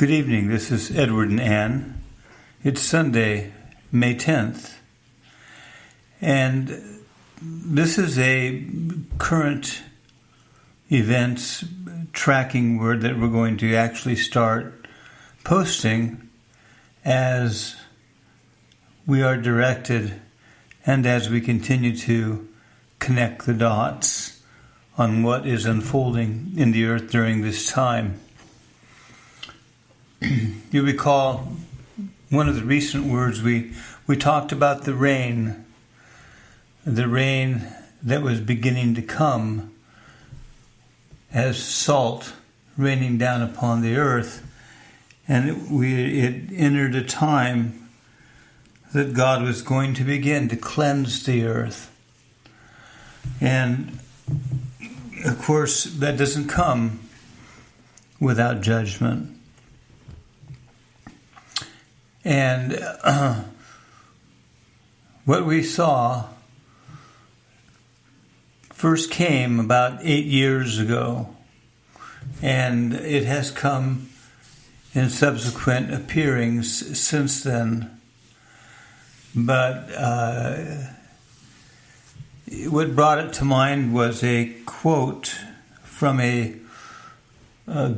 Good evening, this is Edward and Ann. It's Sunday, May 10th, and this is a current events tracking word that we're going to actually start posting as we are directed and as we continue to connect the dots on what is unfolding in the earth during this time. You recall one of the recent words we talked about the rain that was beginning to come as salt raining down upon the earth, and it entered a time that God was going to begin to cleanse the earth. And of course, that doesn't come without judgment. And what we saw first came about 8 years ago, and it has come in subsequent appearings since then. But what brought it to mind was a quote from a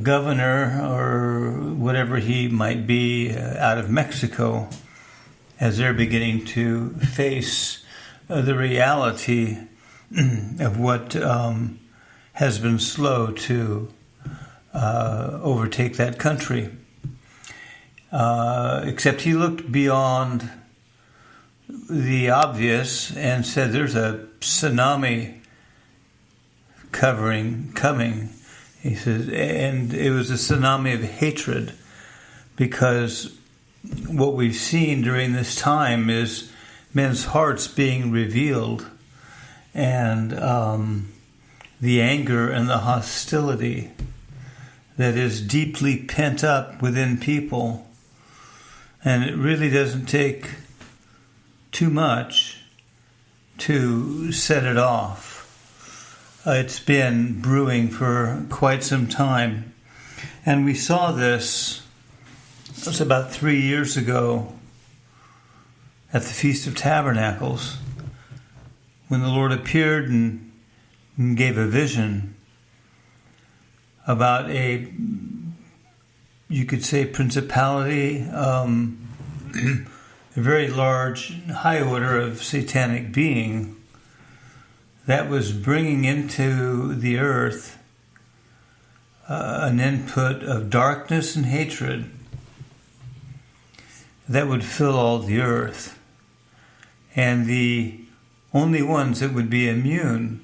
governor or whatever he might be out of Mexico as they're beginning to face the reality of what has been slow to overtake that country. Except he looked beyond the obvious and said there's a tsunami coming. He says, and it was a tsunami of hatred, because what we've seen during this time is men's hearts being revealed, and the anger and the hostility that is deeply pent up within people. And it really doesn't take too much to set it off. It's been brewing for quite some time. And we saw this, it was about 3 years ago at the Feast of Tabernacles, when the Lord appeared and gave a vision about you could say, principality, a very large, high order of satanic being that was bringing into the earth an input of darkness and hatred that would fill all the earth. And the only ones that would be immune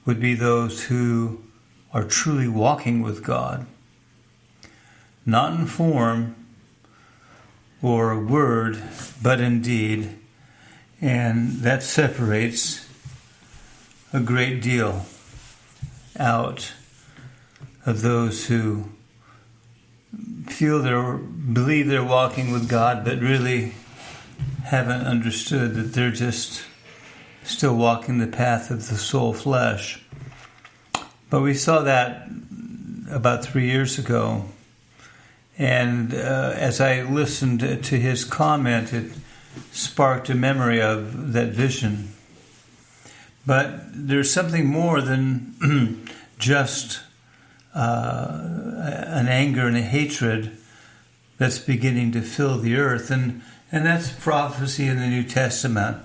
would be those who are truly walking with God, not in form or word, but in deed. And that separates a great deal out of those who believe they're walking with God, but really haven't understood that they're just still walking the path of the soul flesh. But we saw that about 3 years ago, and as I listened to his comment, it sparked a memory of that vision. But there's something more than just an anger and a hatred that's beginning to fill the earth. And that's prophecy in the New Testament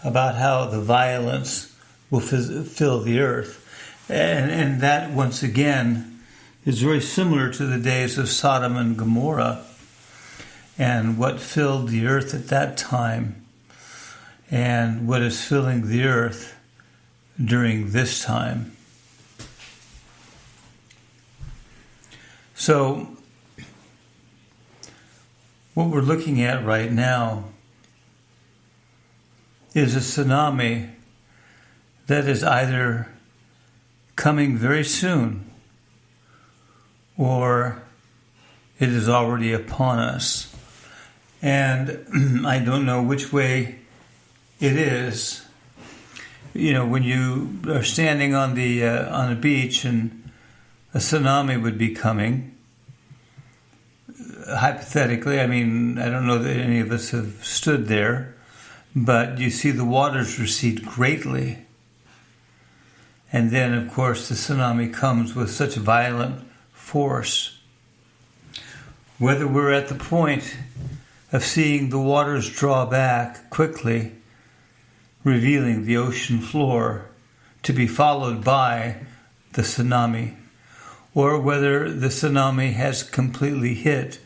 about how the violence will fill the earth. And that, once again, is very similar to the days of Sodom and Gomorrah and what filled the earth at that time and what is filling the earth during this time. So, what we're looking at right now is a tsunami that is either coming very soon or it is already upon us. And I don't know which way it is. You know, when you are standing on a beach and a tsunami would be coming, hypothetically, I mean, I don't know that any of us have stood there, but you see the waters recede greatly. And then, of course, the tsunami comes with such violent force. Whether we're at the point of seeing the waters draw back quickly, revealing the ocean floor to be followed by the tsunami, or whether the tsunami has completely hit,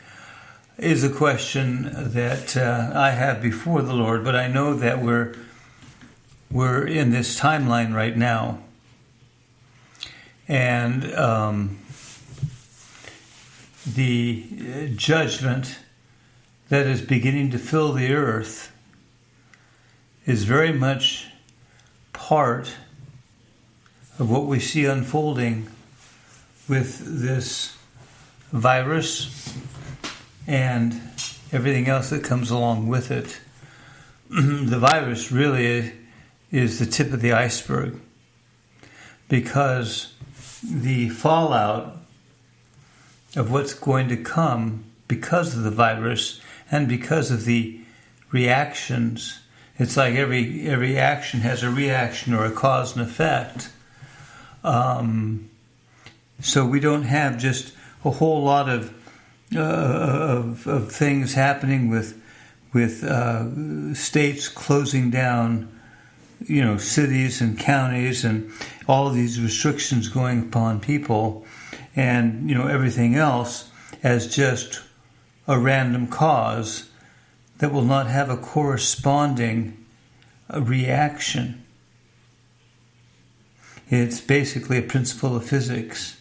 is a question that I have before the Lord. But I know that we're in this timeline right now, and the judgment that is beginning to fill the earth is very much part of what we see unfolding with this virus and everything else that comes along with it. The virus really is the tip of the iceberg, because the fallout of what's going to come because of the virus and because of the reactions, it's like every action has a reaction or a cause and effect. So we don't have just a whole lot of things happening with states closing down, cities and counties, and all of these restrictions going upon people, and everything else as just a random cause that will not have a corresponding reaction. It's basically a principle of physics.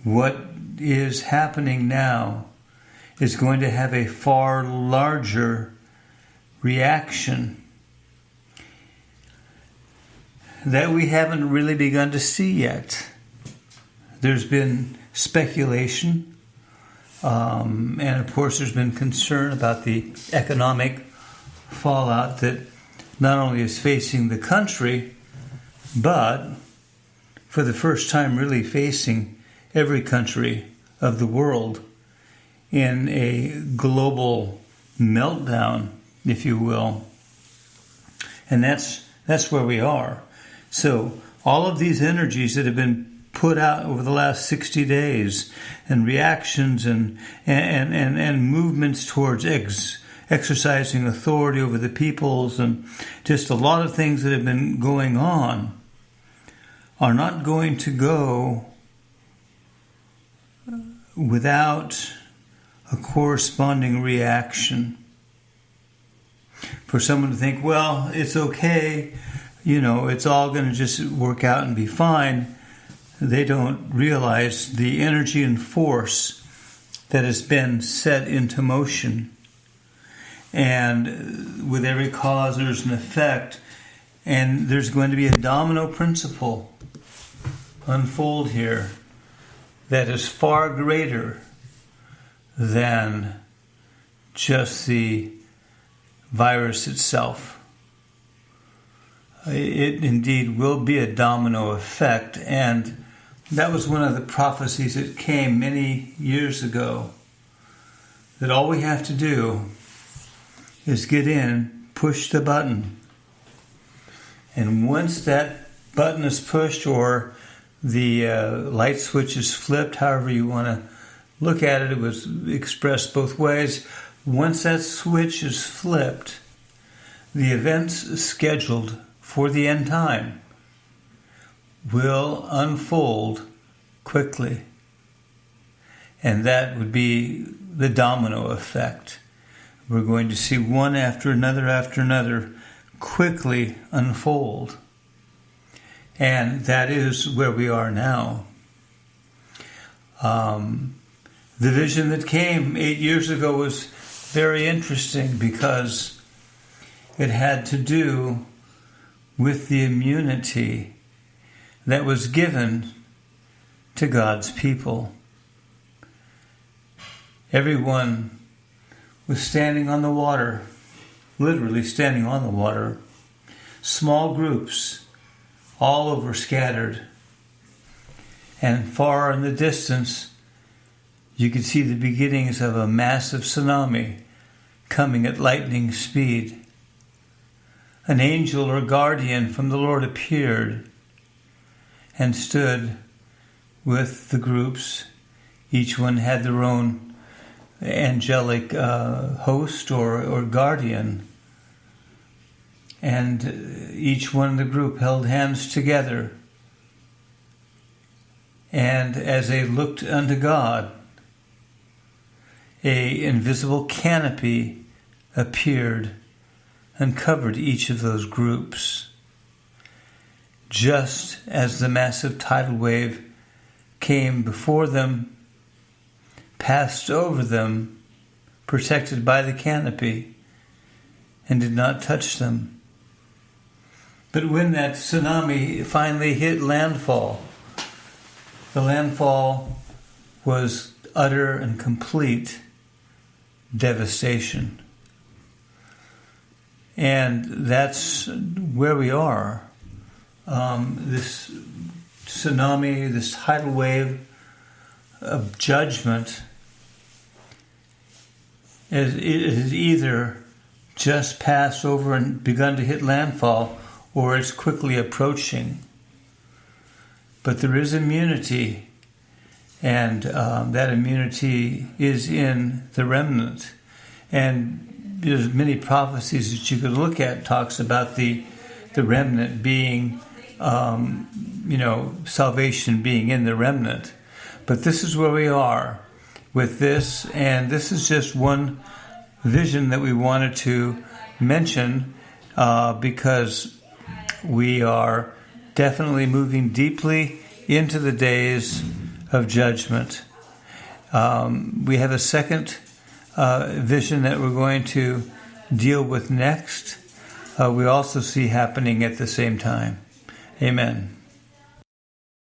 What is happening now is going to have a far larger reaction that we haven't really begun to see yet. There's been speculation, and of course there's been concern about the economic fallout that not only is facing the country, but for the first time really facing every country of the world in a global meltdown, if you will. And that's where we are. So all of these energies that have been put out over the last 60 days, and reactions and movements towards exercising authority over the peoples, and just a lot of things that have been going on, are not going to go without a corresponding reaction. For someone to think, well, it's okay, it's all going to just work out and be fine, they don't realize the energy and force that has been set into motion. And with every cause, there's an effect, and there's going to be a domino principle unfold here that is far greater than just the virus itself. It indeed will be a domino effect, and that was one of the prophecies that came many years ago, that all we have to do is get in, push the button, and once that button is pushed, or the light switch is flipped, however you want to look at it, it was expressed both ways. Once that switch is flipped, the events scheduled for the end time will unfold quickly. And that would be the domino effect. We're going to see one after another quickly unfold. And that is where we are now. The vision that came 8 years ago was very interesting, because it had to do with the immunity that was given to God's people. Everyone was standing on the water, literally standing on the water. Small groups, all over scattered. And far in the distance, You could see the beginnings of a massive tsunami coming at lightning speed. An angel or guardian from the Lord appeared and stood with the groups. Each one had their own angelic host or guardian. And each one in the group held hands together. And as they looked unto God, an invisible canopy appeared and covered each of those groups. Just as the massive tidal wave came before them, passed over them, protected by the canopy, and did not touch them. But when that tsunami finally hit landfall, the landfall was utter and complete devastation. And that's where we are. This tsunami, this tidal wave of judgment, it has either just passed over and begun to hit landfall, or it's quickly approaching. But there is immunity, and that immunity is in the remnant. And there's many prophecies that you could look at, talks about the remnant being, salvation being in the remnant. But this is where we are with this, and this is just one vision that we wanted to mention because we are definitely moving deeply into the days of judgment. We have a second vision that we're going to deal with next. We also see happening at the same time. Amen.